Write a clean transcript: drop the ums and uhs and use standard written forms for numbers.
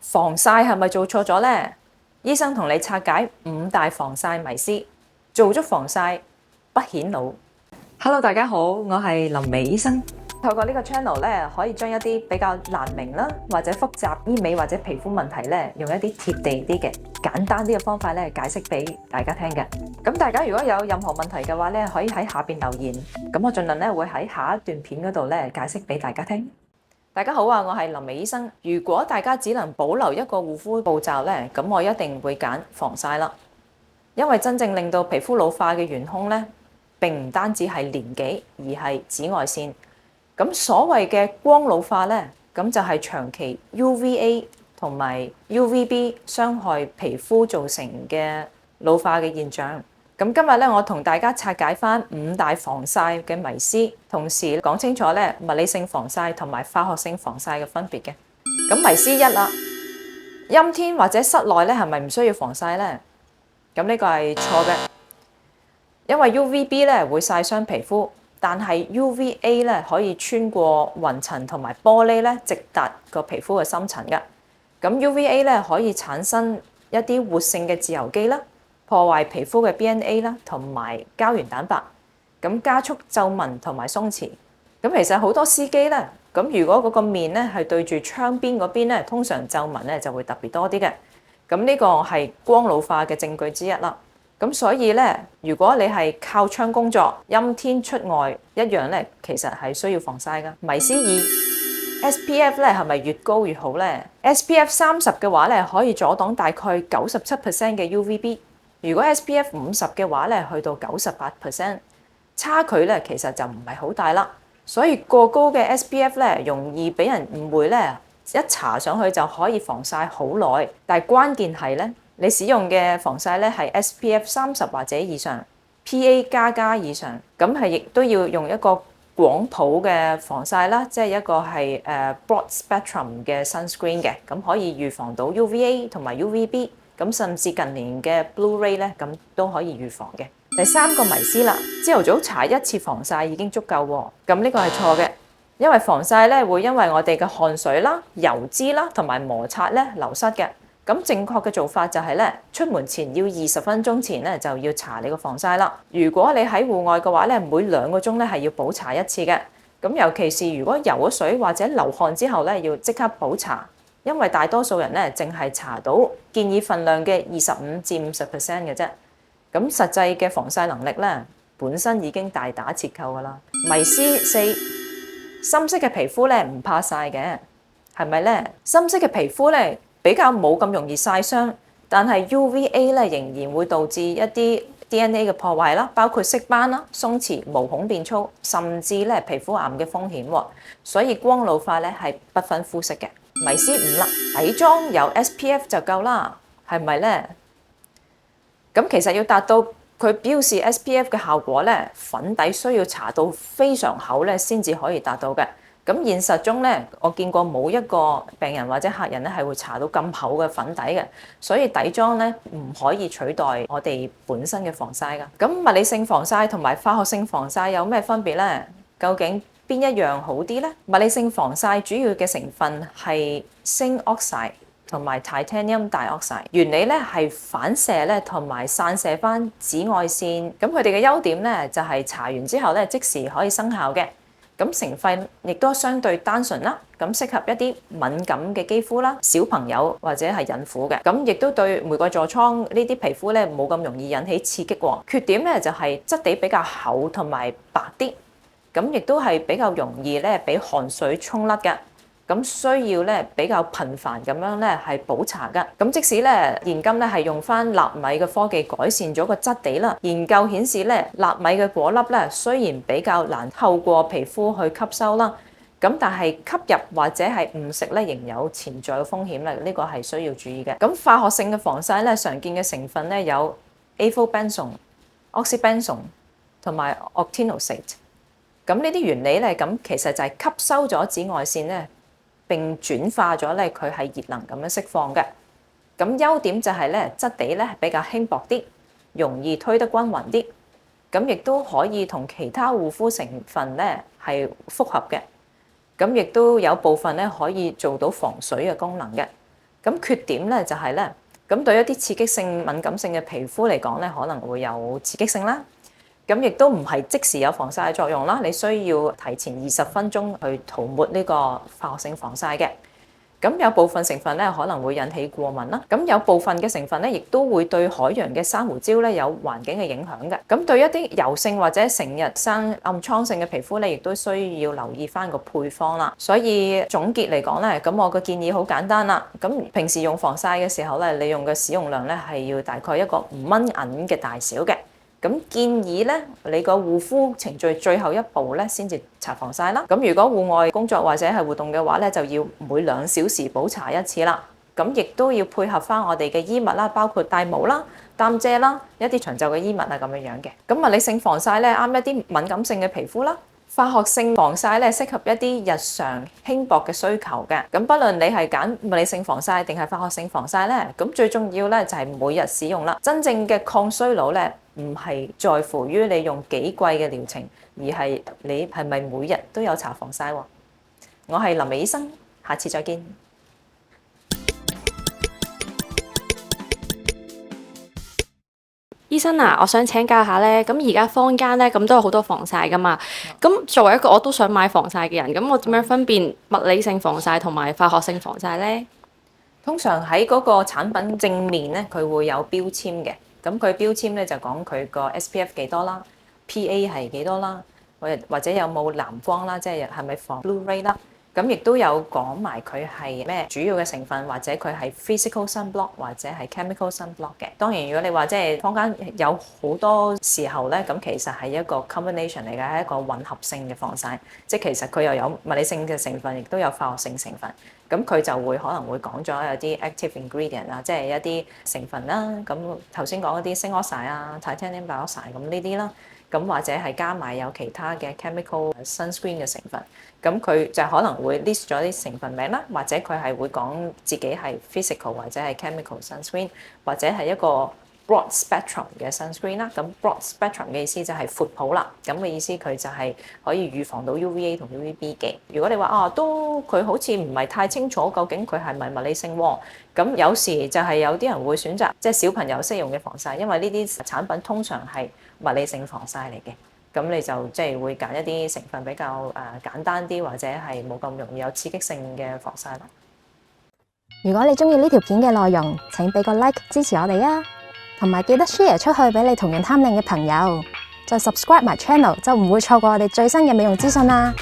防曬係咪做錯咗呢？醫生同你拆解5大防曬迷思，做足防曬不顯老。Hello， 大家好，我係林美醫生。透過呢個 channel 咧，可以將一啲比較難明啦，或者複雜醫美或者皮膚問題咧，用一啲貼地啲嘅簡單啲嘅方法咧，解釋俾大家聽嘅。咁大家如果有任何問題嘅話咧，可以喺下邊留言，咁我盡量咧會喺下一段片嗰度咧解釋俾大家聽。大家好啊，我係林美醫生。如果大家只能保留一個護膚步驟咧，咁我一定會揀防曬啦。因為真正令到皮膚老化嘅元兇咧，並唔單止係年紀，而係紫外線。咁所謂嘅光老化咧，咁就係長期 UVA 同埋 UVB 傷害皮膚造成嘅老化嘅現象。咁今日咧，我同大家拆解返5大防曬嘅迷思，同時講清楚咧物理性防曬同埋化學性防曬嘅分別嘅。咁迷思1啦，陰天或者室內咧係咪唔需要防曬咧？咁呢個係錯嘅，因為 UVB 咧會曬傷皮膚，但係 UVA 咧可以穿過雲層同埋玻璃咧，直達個皮膚嘅深層嘅。咁 UVA 咧可以產生一啲活性嘅自由基啦，破壞皮膚嘅 BNA 啦，同埋膠原蛋白，咁加速皺紋同埋鬆弛。咁其實好多司機咧，咁如果嗰個面咧係對住窗邊嗰邊咧，通常皺紋咧就會特別多啲嘅。咁呢個係光老化嘅證據之一啦。咁所以咧，如果你係靠窗工作，陰天出外一樣咧，其實係需要防曬㗎。迷思2。SPF 咧係咪越高越好咧？SPF 30嘅話咧，可以阻擋大概97% 嘅 UVB。如果 SPF 50嘅話咧，去到98%，差距咧其實就唔係好大啦。所以過高嘅 SPF 咧，容易俾人誤會咧，一搽上去就可以防曬好耐。但係關鍵係咧，你使用嘅防曬咧係 SPF 30或者以上 ，PA++ 以上，咁係亦都要用一個廣譜嘅防曬啦，即係一個係broad spectrum 嘅 sunscreen 嘅，咁可以預防到 UVA 同埋 UVB。咁甚至近年嘅 Blue Ray 咧，咁都可以預防嘅。第3個迷思啦，朝頭早搽1次防曬已經足夠喎。咁呢個係錯嘅，因為防曬咧會因為我哋嘅汗水啦、油脂啦同埋摩擦咧流失嘅。咁正確嘅做法就係咧，出門前要20分鐘前咧就要搽你個防曬啦。如果你喺戶外嘅話咧，每2個鐘咧係要補搽1次嘅。咁尤其是如果游咗水或者流汗之後咧，要即刻補搽。因為大多數人咧，淨係搽到建議份量嘅25至50% 嘅啫。咁實際嘅防曬能力咧，本身已經大打折扣㗎啦。迷思4，深色嘅皮膚咧唔怕曬嘅，係咪咧？深色嘅皮膚咧比較冇咁容易曬傷，但係 UVA 咧仍然會導致一啲 DNA 嘅破壞啦，包括色斑啦、鬆弛、毛孔變粗，甚至咧皮膚癌嘅風險喎。所以光老化咧係不分膚色嘅。迷思5啦，底妝有 SPF 就夠啦，係咪咧？咁其實要達到佢標示 SPF 嘅效果咧，粉底需要搽到非常厚咧，先至可以達到嘅。咁現實中咧，我見過冇一個病人或者客人咧係會搽到咁厚嘅粉底嘅，所以底妝咧唔可以取代我哋本身嘅防曬㗎。咁物理性防曬同埋化學性防曬有咩分別咧？究竟邊一樣好啲咧？物理性防曬主要嘅成分係鋅 oxide 同埋 titanium dioxide， 原理咧係反射咧同埋散射翻紫外線。咁佢哋嘅優點咧就係搽完之後咧即時可以生效嘅。咁成分亦都相對單純啦，咁適合一啲敏感嘅肌膚啦、小朋友或者係孕婦嘅。咁亦都對玫瑰痤瘡呢啲皮膚咧冇咁容易引起刺激喎。缺點咧就係質地比較厚同埋白啲。咁亦都係比較容易咧，俾汗水沖甩嘅。咁需要咧比較頻繁咁樣咧係補搽嘅。咁即使咧現今咧係用翻納米嘅科技改善咗個質地啦，研究顯示咧納米嘅果粒咧雖然比較難透過皮膚去吸收啦，咁但係吸入或者係誤食咧仍有潛在嘅風險咧，呢個係需要注意嘅。咁化學性嘅防曬咧常見嘅成分咧有 avobenzone、oxybenzone 同埋 octinoxate。咁呢啲原理咧，咁其實就係吸收咗紫外線咧，並轉化咗咧佢係熱能咁樣釋放嘅。咁優點就係咧質地咧比較輕薄啲，容易推得均勻啲。咁亦都可以同其他護膚成分咧係複合嘅。咁亦都有部分咧可以做到防水嘅功能嘅。咁缺點咧就係咧，咁對一啲刺激性敏感性嘅皮膚嚟講咧，可能會有刺激性啦。咁亦都唔係即時有防曬嘅作用啦，你需要提前20分鐘去塗抹呢個化學性防曬嘅。咁有部分成分咧可能會引起過敏啦，咁有部分嘅成分咧亦都會對海洋嘅珊瑚礁咧有環境嘅影響嘅。咁對一啲油性或者成日生暗瘡性嘅皮膚咧，亦都需要留意翻個配方啦。所以總結嚟講咧，咁我個建議好簡單啦。咁平時用防曬嘅時候咧，你用嘅使用量咧係要大概一個5蚊銀嘅大小嘅。咁建議咧，你個護膚程序最後一步咧，先至搽防曬啦。咁如果戶外工作或者係活動嘅話咧，就要每2小時補搽一次啦。咁亦都要配合翻我哋嘅衣物啦，包括戴帽啦、擔遮啦、一啲長袖嘅衣物啊咁樣嘅。咁物理性防曬咧，啱一啲敏感性嘅皮膚啦。化學性防曬咧，適合一啲日常輕薄嘅需求嘅。咁不論你係揀物理性防曬定係化學性防曬咧，咁最重要咧就係每日使用啦。真正嘅抗衰老咧，唔係在乎於你用幾貴嘅療程，而係你係咪每日都有搽防曬喎。我係林美醫生，下次再見。醫生啊，我想請教下咧，咁而家坊間咧咁都有好多防曬噶嘛，咁作為一個我都想買防曬嘅人，咁我點樣分辨物理性防曬同埋化學性防曬咧？通常喺嗰個產品正面咧，佢會有標籤嘅，咁佢標籤咧就講佢個 SPF 幾多啦，PA 係幾多啦，或者有冇藍光啦，即係係咪防 blue ray 啦。咁亦都有講埋佢係咩主要嘅成分，或者佢係 physical sunblock 或者係 chemical sunblock 嘅。當然，如果你話即係坊間有好多時候咧，咁其實係一個 combination 嚟嘅，係一個混合性嘅防曬，即係其實佢又有物理性嘅成分，亦都有化學性成分。咁佢就會可能會講咗有啲 active ingredient 啊，即係一啲成分啦。咁頭先講嗰啲 zinc oxide 啊、titanium dioxide 咁呢啲啦。咁或者係加埋有其他嘅 chemical sunscreen 嘅成分，咁佢就可能會 list 咗啲成分名啦，或者佢係會講自己係 physical 或者係 chemical sunscreen，或者係一個 broad spectrum 嘅 sunscreen 啦。咁 broad spectrum 嘅意思就係闊譜啦，咁嘅意思佢就係可以預防到 UVA 同 UVB 嘅。如果你話都佢好似唔係太清楚究竟佢係咪物理性喎，咁有時就係有啲人會選擇即係小朋友適用嘅防曬，因為呢啲產品通常係物理性防曬嚟嘅，咁你就即係會揀一啲成分比較簡單啲，或者係冇咁容易有刺激性嘅防曬啦。如果你中意呢條片嘅內容，請俾個 like 支持我哋啊，同埋記得 share 出去俾你同樣貪靚嘅朋友，再 subscribe 埋 channel 就唔會錯過我哋最新嘅美容資訊啦。